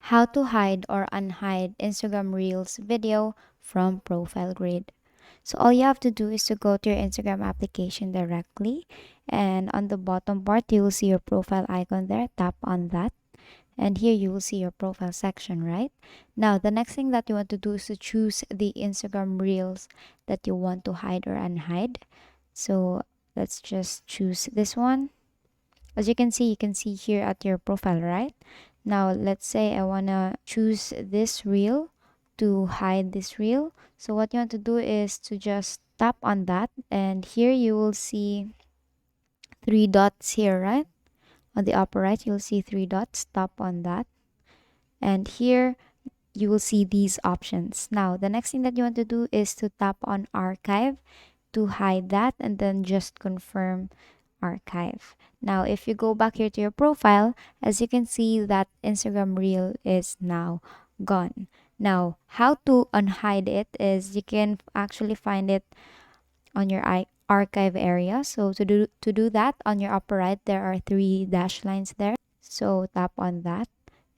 how to hide or unhide Instagram Reels video from profile grid. So all you have to do is to go to your Instagram application directly, and on the bottom part you will see your profile icon there. Tap on that, and here you will see your profile section, right? Now the next thing that you want to do is to choose the Instagram Reels that you want to hide or unhide. So let's just choose this one. As you can see here at your profile, right? Now let's say I want to choose this reel to hide this reel. So what you want to do is to just tap on that, and here you will see three dots here, right? On the upper right you'll see three dots. Tap on that, and here you will see these options. Now the next thing that you want to do is to tap on archive to hide that, and then just confirm archive. Now if you go back here to your profile, as you can see that Instagram reel is now gone. Now how to unhide it is you can actually find it on your archive area. So to do that, on your upper right there are three dash lines there. So tap on that,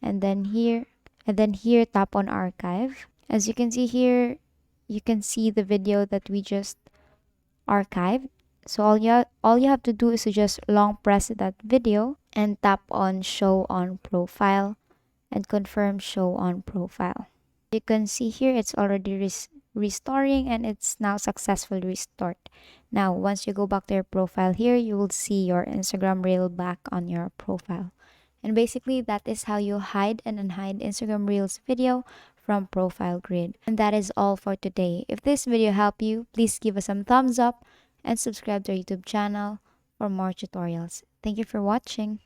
and then here tap on archive. As you can see here, you can see the video that we just archived. So all you have to do is to just long press that video and tap on show on profile and confirm show on profile. You can see here it's already restoring, and it's now successfully restored. Now once you go back to your profile here, you will see your Instagram reel back on your profile. And basically that is how you hide and unhide Instagram Reels video from profile grid. And that is all for today. If this video helped you, please give us some thumbs up and subscribe to our YouTube channel for more tutorials. Thank you for watching.